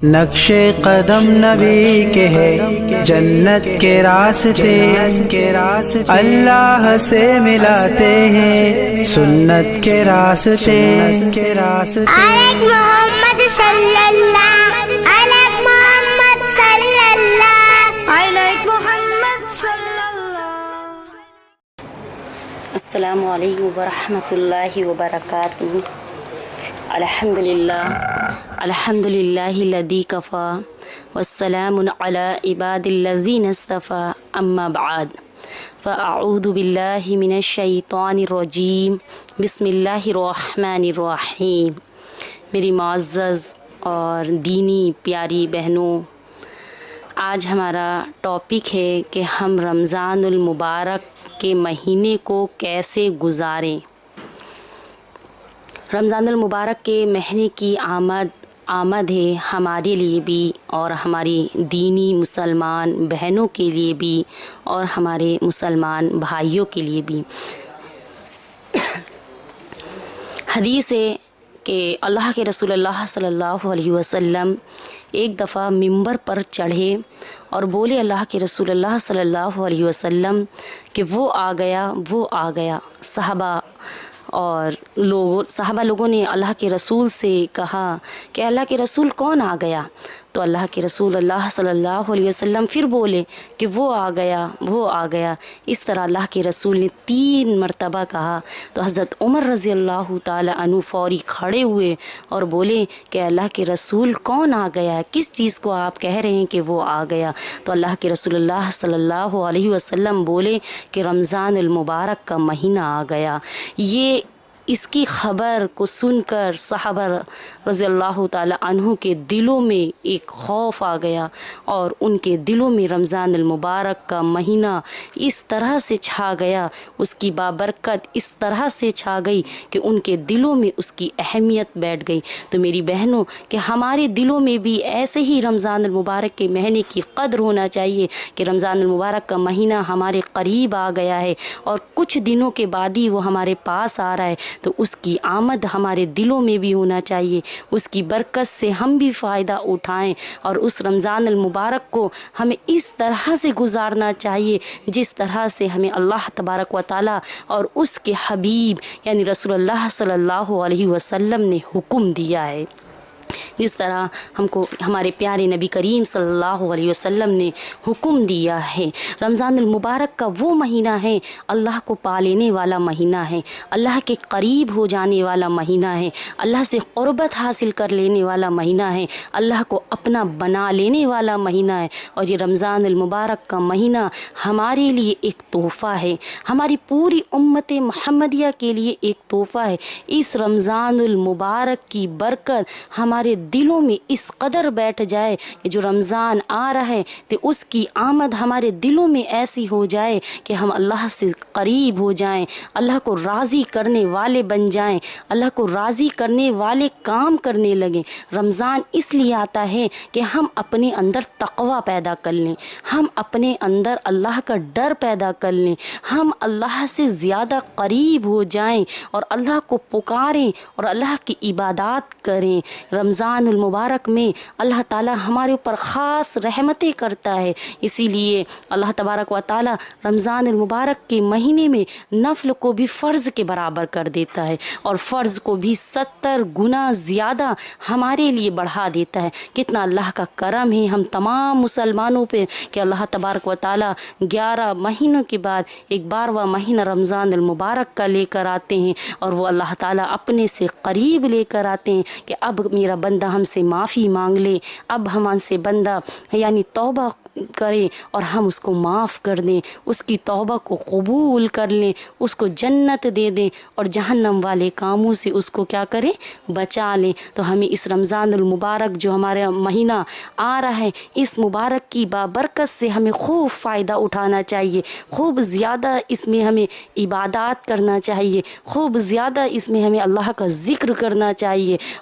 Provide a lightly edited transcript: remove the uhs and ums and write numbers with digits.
نقشے قدم نبی کے ہے جنت کے راستے اللہ سے ملاتے ہیں سنت کے راستے الگ محمد صلی اللہ الگ محمد صلی اللہ الگ محمد صلی اللہ۔ السلام علیکم ورحمۃ اللہ وبرکاتہ۔ الحمد للہ الذی کفا والسلام علی عباد الذین اصطفى اما بعد فاعوذ باللہ من الشیطان الرجیم بسم اللہ الرحمن الرحیم۔ میری معزز اور دینی پیاری بہنوں، آج ہمارا ٹاپک ہے کہ ہم رمضان المبارک کے مہینے کو کیسے گزاریں۔ رمضان المبارک کے مہینے کی آمد ہے ہمارے لیے بھی اور ہماری دینی مسلمان بہنوں کے لیے بھی اور ہمارے مسلمان بھائیوں کے لیے بھی۔ حدیث ہے کہ اللہ کے رسول اللہ صلی اللہ علیہ وسلم ایک دفعہ ممبر پر چڑھے اور بولے اللہ کے رسول اللہ صلی اللہ علیہ وسلم کہ وہ آ گیا۔ صحابہ لوگوں نے اللہ کے رسول سے کہا کہ اللہ کے رسول کون آ گیا؟ تو اللہ کے رسول اللہ صلی اللہ علیہ وسلم پھر بولے کہ وہ آ گیا۔ اس طرح اللہ کے رسول نے 3 مرتبہ کہا تو حضرت عمر رضی اللہ تعالی عنہ فوری کھڑے ہوئے اور بولے کہ اللہ کے رسول کون آ گیا؟ کس چیز کو آپ کہہ رہے ہیں کہ وہ آ گیا؟ تو اللہ کے رسول اللہ صلی اللہ علیہ وسلم بولے کہ رمضان المبارک کا مہینہ آ گیا۔ اس کی خبر کو سن کر صحابہ رضی اللہ تعالی عنہ کے دلوں میں ایک خوف آ گیا اور ان کے دلوں میں رمضان المبارک کا مہینہ اس طرح سے چھا گیا، اس کی بابرکت اس طرح سے چھا گئی کہ ان کے دلوں میں اس کی اہمیت بیٹھ گئی۔ تو میری بہنوں، کہ ہمارے دلوں میں بھی ایسے ہی رمضان المبارک کے مہینے کی قدر ہونا چاہیے کہ رمضان المبارک کا مہینہ ہمارے قریب آ گیا ہے اور کچھ دنوں کے بعد ہی وہ ہمارے پاس آ رہا ہے، تو اس کی آمد ہمارے دلوں میں بھی ہونا چاہیے، اس کی برکت سے ہم بھی فائدہ اٹھائیں اور اس رمضان المبارک کو ہمیں اس طرح سے گزارنا چاہیے جس طرح سے ہمیں اللہ تبارک و تعالی اور اس کے حبیب یعنی رسول اللہ صلی اللہ علیہ وسلم نے حکم دیا ہے۔ جس طرح ہم کو ہمارے پیارے نبی کریم صلی اللہ علیہ وسلم نے حکم دیا ہے۔ رمضان المبارک کا وہ مہینہ ہے، اللہ کو پا لینے والا مہینہ ہے، اللہ کے قریب ہو جانے والا مہینہ ہے، اللہ سے قربت حاصل کر لینے والا مہینہ ہے، اللہ کو اپنا بنا لینے والا مہینہ ہے۔ اور یہ رمضان المبارک کا مہینہ ہمارے لیے ایک تحفہ ہے، ہماری پوری امت محمدیہ کے لیے ایک تحفہ ہے۔ اس رمضان المبارک کی برکت ہمارے دلوں میں اس قدر بیٹھ جائے کہ جو رمضان آ رہا ہے تو اس کی آمد ہمارے دلوں میں ایسی ہو جائے کہ ہم اللہ سے قریب ہو جائیں، اللہ کو راضی کرنے والے بن جائیں، اللہ کو راضی کرنے والے کام کرنے لگیں۔ رمضان اس لیے آتا ہے کہ ہم اپنے اندر تقوی پیدا کر لیں، ہم اپنے اندر اللہ کا ڈر پیدا کر لیں، ہم اللہ سے زیادہ قریب ہو جائیں اور اللہ کو پکاریں اور اللہ کی عبادات کریں۔ رمضان المبارک میں اللہ تعالی ہمارے اوپر خاص رحمتیں کرتا ہے، اسی لیے اللہ تبارک و تعالی رمضان المبارک کے مہینے میں نفل کو بھی فرض کے برابر کر دیتا ہے اور فرض کو بھی 70 گنا زیادہ ہمارے لیے بڑھا دیتا ہے۔ کتنا اللہ کا کرم ہے ہم تمام مسلمانوں پہ کہ اللہ تبارک و تعالی 11 مہینوں کے بعد ایک 12واں مہینہ رمضان المبارک کا لے کر آتے ہیں اور وہ اللہ تعالی اپنے سے قریب لے کر آتے ہیں کہ اب میرا بندہ ہم سے معافی مانگ لے، اب ہم سے بندہ یعنی توبہ کریں اور ہم اس کو معاف کر دیں، اس کی توبہ کو قبول کر لیں، اس کو جنت دے دیں اور جہنم والے کاموں سے اس کو کیا کریں؟ بچا لیں۔ تو ہمیں اس رمضان المبارک جو ہمارا مہینہ آ رہا ہے، اس مبارک کی بابرکت سے ہمیں خوب فائدہ اٹھانا چاہیے، خوب زیادہ اس میں ہمیں عبادات کرنا چاہیے، خوب زیادہ اس میں ہمیں اللہ کا ذکر کرنا چاہیے